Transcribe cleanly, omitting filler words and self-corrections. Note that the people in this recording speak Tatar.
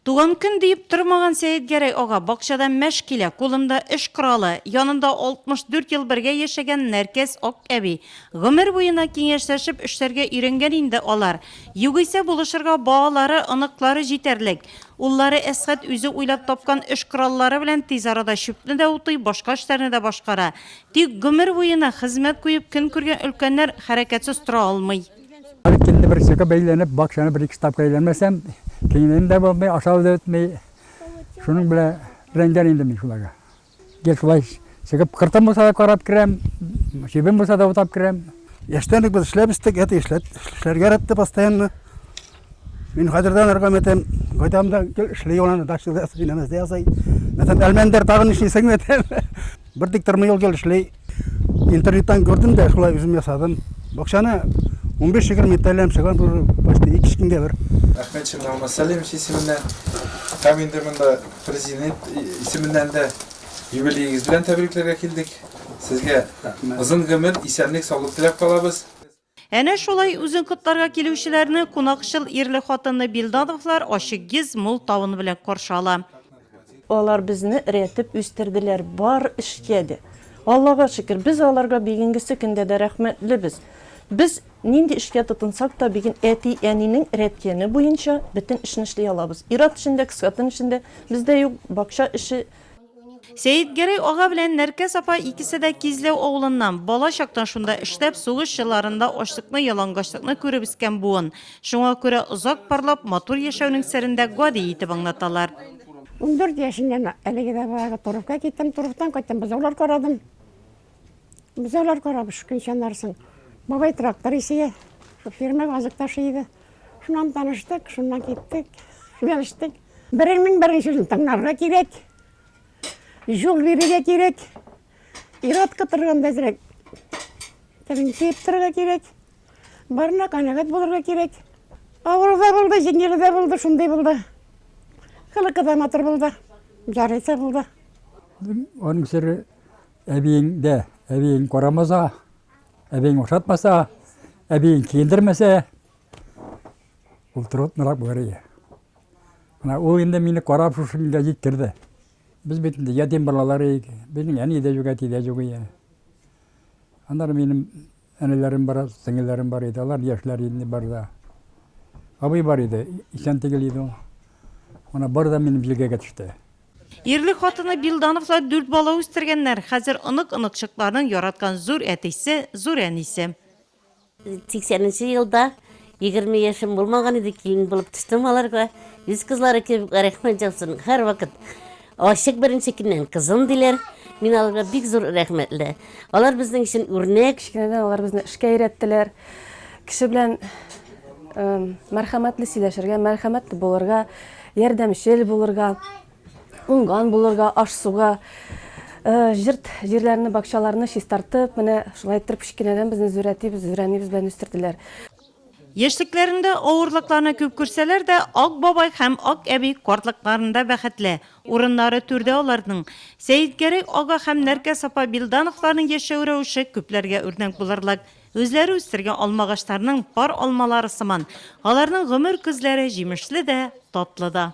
Туган көн диеп тормаган Сәетгәрәй ага бакчадан мәш килә, кулында эш коралы, янында 64 ел бергә яшәгән Нәркәс Ак әби. Гомер буена киңәшләшеп эшләргә өйрәнгән инде алар. Югыйсә булышырга балалары, оныклары җитәрлек. Уллары Әсгать үзе уйлап тапкан эш кораллары белән тиз арада чүпне дә утый, башка эшләрне дә башкара. Тик гомер буена хезмәт куеп көн күргән өлкәннәр хәрәкәтсез тора алмый. Kendi bir şaka beylenip bakşana bir iki kitap eğlenmesem kendini de bulmayı aşağı da etmeyi şunun bile renkler indim şulaga. Gel şulay çıkıp kırtım olsa da karab kirem, şibim olsa da utap kirem. Yaştanlık biz işlemiştik, et işler gerekti постоянно. Min kadirden argametem, koydamda işleyi olan daşlı da sinemez de yazay. Metem elmender tağın işini segmetem. Bir diktirme yol gel işleyi. İnternetten gördüm de şulay üzüm yasadım. Bakşana 15-20 TL çıkan başta 2 günde bir. Ahmet Şırnağma Salimович isiminden, Kamindirman'da prezident isiminden de юбилейіңіз bilen tebriklerge keldik. Sizge uzun ömür, isenlik, sağlık dilep kalabız. Әнә шулай үзен котларга килүчеләрне кунакчыл ирле хатынны Билдадовлар ашыгыз мул тавыны белән каршы ала. Алар безне рәтеп үстерделәр, бар эшкәде. Аллага шөкер, без аларга бигенгесе көндә дә рәхмәтлебез. Biz nindi işe tutunsak da bugün eti eninin retkeni boyunca bütün işini işley alabız. İrat işinde, kısatın işinde bizde yok bakşa işi. Сәетгәрәй ага белән Нәркәс апа икесе дә кизләү авылыннан бала чактан шунда эшләп сугыш елларында ачлыкны, ялангачлыкны күреп искән буын. Шуңа күрә озак парлап матур яшәүнең сәрендә гади итеп аңлаталар. 14 yaşından Elege'de Turuf'a gittim. Turuf'tan kaçtım. Buzağlar karadım. Buzağlar karamış kınşanlarsın. Babay traktör işi, şu firma gazık taşıydı. Şundan tanıştık, şundan gittik, görüştük. Birinin sözünü tanırga gerek. Yol verige gerek. İrat kıtırganda direkt. Tabii teptirge gerek. Barına kanagat bulurga gerek. Ağırda buldu, jengeli buldu, şunday buldu. Kılıkı da matır buldu. Jarıysa buldu. Onun sırrı ebeğin koramasa, ebeğin oşatmasa, ebeğin kiyindirmese ulturut nırak böyle. O indi beni korap şu şimdi gittirdi. Biz bütün yetim balaları, benim en iyi de yok, eti de yok ya. Onlar benim annelerim var, singillerim var idi, onlar yaşlar indi barda. Abi var idi, işen tegeliydi o. Ona barda benim bilge geçti. Ирле хатыны Билдановлар 4 бала үстергәннәр. Хәзер ынык-ыныкчыкларның яраткан зур әтисе, зур әнисе. 80 елда 20 yaşım bulmagan idi, kelin bulup düştüm alarga. Yüz kızları kebip rəhmət yapsın her vakit. Aşık birinci gündən kızım diler. Min alarga bik zor rəhmətli. Alar bizden için örnek. Kişilerden alar bizne işe öğrettiler. Kişi bilen merhametli sileşirge, merhametli bulurga, yardımcıl bulurga, ungan bulurga, aş suga, jirlerini, bakşalarını şistartıp, mene şulay ettirip işkineden bizni züränibіз bilen üstürdiler. Яшьлекләрендә авырлыкларны күп күрсәләр дә, Ак бабай һәм Ак әби картлыкларында бәхетле. Урыннары түрдә аларның. Сәетгәрәй ага һәм Нәркәс апа Билдановларның яшәү рәвеше күпләргә үрнәк булырлык. Үзләре үстергән алмагачларның пар алмалары сыман. Аларның гомер күзләре җимешле дә, татлы да.